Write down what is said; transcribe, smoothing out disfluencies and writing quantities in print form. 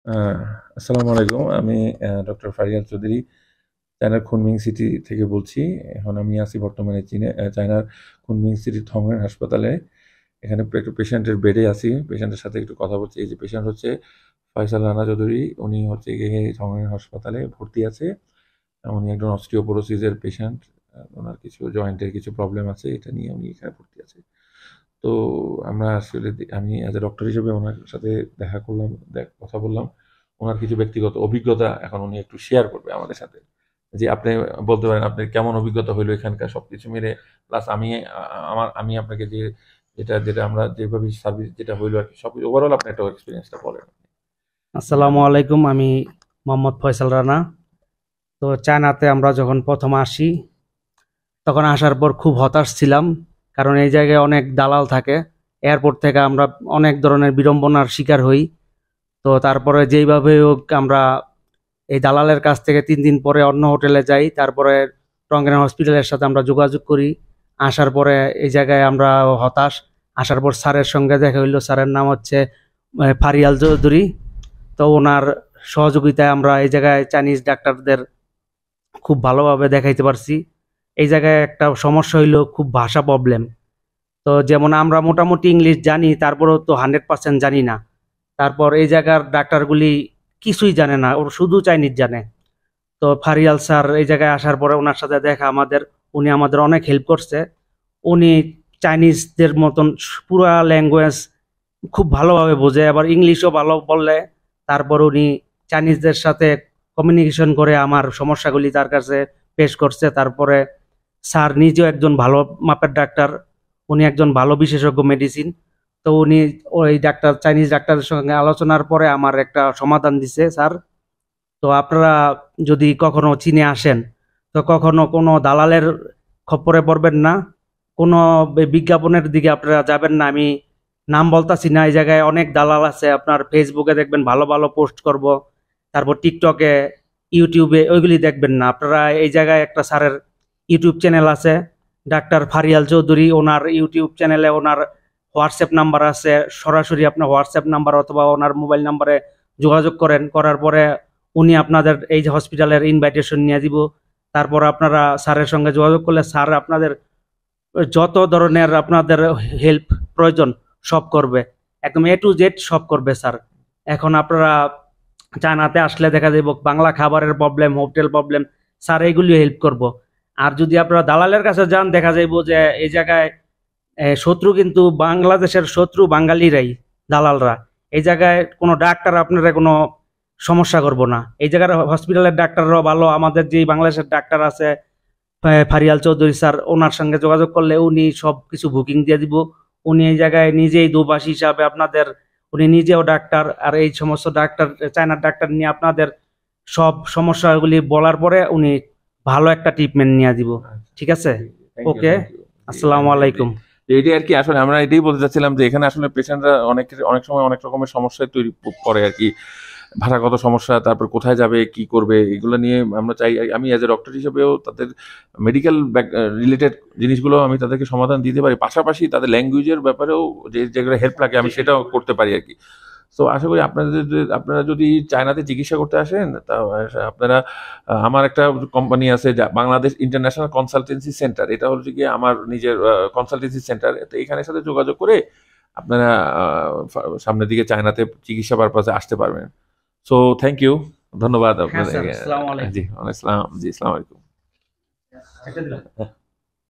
আহ, আসসালামু আলাইকুম। আমি ডক্টর ফারিয়াদ চৌধুরী, চায়নার খুনমিং সিটি থেকে বলছি। এখন আমি আছি বর্তমানে চায়নার খুনমিং সিটির থংহেন হাসপাতালে। এখানে একটু পেশেন্টের বেডে আছি, পেশেন্টের সাথে একটু কথা বলছি। এই যে পেশেন্ট হচ্ছে ফয়সাল রানা চৌধুরী, উনি হচ্ছে গিয়ে থংহেন হাসপাতালে ভর্তি আছে। উনি একজন অস্টিওপোরোসিসের পেশেন্ট। ওনার কিছু জয়েন্টের কিছু প্রবলেম আছে, এটা নিয়ে উনি এখানে ভর্তি আছে। তো আমরা আসলে আমি অ্যাজ এ ডক্টর হিসেবে ওনার সাথে দেখা করলাম, কথা বললাম। ওনার কিছু ব্যক্তিগত অভিজ্ঞতা এখন উনি একটু শেয়ার করবে আমাদের সাথে। যে আপনি বলতে পারেন আপনার কেমন অভিজ্ঞতা হইলো এখানকার সবকিছু মিলে, প্লাস আমি আপনাকে যেটা যেটা আমরা যেভাবে সার্ভিস যেটা হইলো আর কি, সব ওভারঅল আপনি একটা এক্সপিরিয়েন্সটা বলেন। আসসালামু আলাইকুম। আমি মোহাম্মদ ফয়সাল রানা। তো চায়নাতে আমরা যখন প্রথম আসি তখন আসার পর খুব হতাশ ছিলাম, কারণ এই জায়গায় অনেক দালাল থাকে। এয়ারপোর্ট থেকে আমরা অনেক ধরনের বিড়ম্বনার শিকার হই। তো তারপরে যেইভাবে হোক আমরা এই দালালের কাছ থেকে 3 দিন পরে অন্য হোটেলে যাই। তারপরে টঙ্গেন হসপিটালের সাথে আমরা যোগাযোগ করি। আসার পরে এই জায়গায় আমরা হতাশ। আসার পর স্যারের সঙ্গে দেখা হইলো। স্যারের নাম হচ্ছে ফারিয়াল চৌধুরী। তো ওনার সহযোগিতায় আমরা এই জায়গায় চাইনিজ ডাক্তারদের খুব ভালোভাবে দেখাইতে পারছি। এই জায়গায় একটা সমস্যা হইলো খুব ভাষা প্রবলেম। তো যেমন আমরা মোটামুটি ইংলিশ জানি, তারপরেও তো 100% জানি না। তারপর এই জায়গার ডাক্তারগুলি কিছুই জানে না, ওর শুধু চাইনিজ জানে। তো ফারিয়াল স্যার এই জায়গায় আসার পরে ওনার সাথে দেখা আমাদের, উনি আমাদের অনেক হেল্প করছে। উনি চাইনিজদের মতন পুরা ল্যাঙ্গুয়েজ খুব ভালোভাবে বোঝে, আবার ইংলিশও ভালো বললে। তারপর উনি চাইনিজদের সাথে কমিউনিকেশন করে আমার সমস্যাগুলি তার কাছে পেশ করছে। তারপরে স্যার নিজেও একজন ভালো মাপের ডাক্তার, উনি একজন ভালো বিশেষজ্ঞ মেডিসিন। তো উনি ওই ডাক্তার চাইনিজ ডাক্তারের সঙ্গে আলোচনার পরে আমার একটা সমাধান দিছে স্যার। তো আপনারা যদি কখনো চীনে আসেন তো কখনো কোনো দালালের খপ্পরে পড়বেন না, কোনো বিজ্ঞাপনের দিকে আপনারা যাবেন না। আমি নাম বলতাছি না, এই জায়গায় অনেক দালাল আছে। আপনার ফেসবুকে দেখবেন ভালো ভালো পোস্ট করব, তারপর টিকটকে, ইউটিউবে, ওইগুলি দেখবেন না আপনারা। এই জায়গায় একটা স্যারের ইউটিউব চ্যানেল আছে, ডাক্তার ফারিয়াল চৌধুরী। ওনার ইউটিউব চ্যানেলে ওনার হোয়াটসঅ্যাপ নাম্বার আছে। সরাসরি আপনার হোয়াটসঅ্যাপ নাম্বার অথবা ওনার মোবাইল নাম্বারে যোগাযোগ করেন, করার পরে উনি আপনাদের এই যে হসপিটালের ইনভাইটেশন নিয়ে দিব। তারপর আপনারা স্যারের সঙ্গে যোগাযোগ করলে স্যার আপনাদের যত ধরনের আপনাদের হেল্প প্রয়োজন সব করবে, একদম এ টু জেড সব করবে স্যার। এখন আপনারা চায়নাতে আসলে দেখা যাব বাংলা খাবারের প্রবলেম, হোটেল প্রবলেম, স্যার এইগুলি হেল্প করব। আর যদি আপনারা দালালের কাছে যান দেখা যাইব যে এই জায়গায় শত্রু কিন্তু বাংলাদেশের শত্রু বাঙালিরাই, দালালরা। এই জায়গায় কোনো ডাক্তার আপনারা কোনো সমস্যা করব না। এই জায়গার হসপিটালের ডাক্তাররাও ভালো। আমাদের যে বাংলাদেশের ডাক্তার আছে ফারিয়াল চৌধুরী স্যার, ওনার সঙ্গে যোগাযোগ করলে উনি সব কিছু বুকিং দিয়ে দিব। উনি এই জায়গায় নিজেই দুভাষী হিসাবে আপনাদের, উনি নিজেও ডাক্তার, আর এই সমস্ত ডাক্তার চায়নার ডাক্তার নিয়ে আপনাদের সব সমস্যাগুলি বলার পরে উনি ভালো একটা ট্রিটমেন্ট নিয়ে দিব। ঠিক আছে? Thank you, okay, thank you. আসসালামু আলাইকুম। এটাই আর কি, আসলে আমরা এটাই বলতে চাচ্ছিলাম যে এখানে আসলে পেশেন্টরা অনেক অনেক সময় অনেক রকমের সমস্যায় তৈরি পড়ে আর কি। ভাষাগত সমস্যা, তারপর কোথায় যাবে, কি করবে, এগুলো নিয়ে আমরা চাই। আমি অ্যাজ এ ডক্টর হিসেবেও তাদের মেডিকেল রিলেটেড জিনিসগুলো আমি তাদেরকে সমাধান দিতে পারি, পাশাপাশি তাদের ল্যাঙ্গুয়েজের ব্যাপারেও যেগুলো হেল্প লাগে আমি সেটাও করতে পারি আর কি। সো আশা করি আপনারা যদি চায়নাতে চিকিৎসা করতে আসেন তা আপনারা, আমার একটা কোম্পানি আছে যা বাংলাদেশ ইন্টারন্যাশনাল কনসালটেন্সি সেন্টার, এটা হচ্ছে গিয়ে আমার নিজের কনসালটেন্সি সেন্টার। তো এখানের সাথে যোগাযোগ করে আপনারা সামনের দিকে চায়নাতে চিকিৎসা পারপাসে আসতে পারবেন। সো থ্যাংক ইউ, ধন্যবাদ হ্যাঁ আপনাদের। স্যার, আসসালামু আলাইকুম। জি, আসসালাম, জি, আসসালামু আলাইকুম। একটা দিলাম।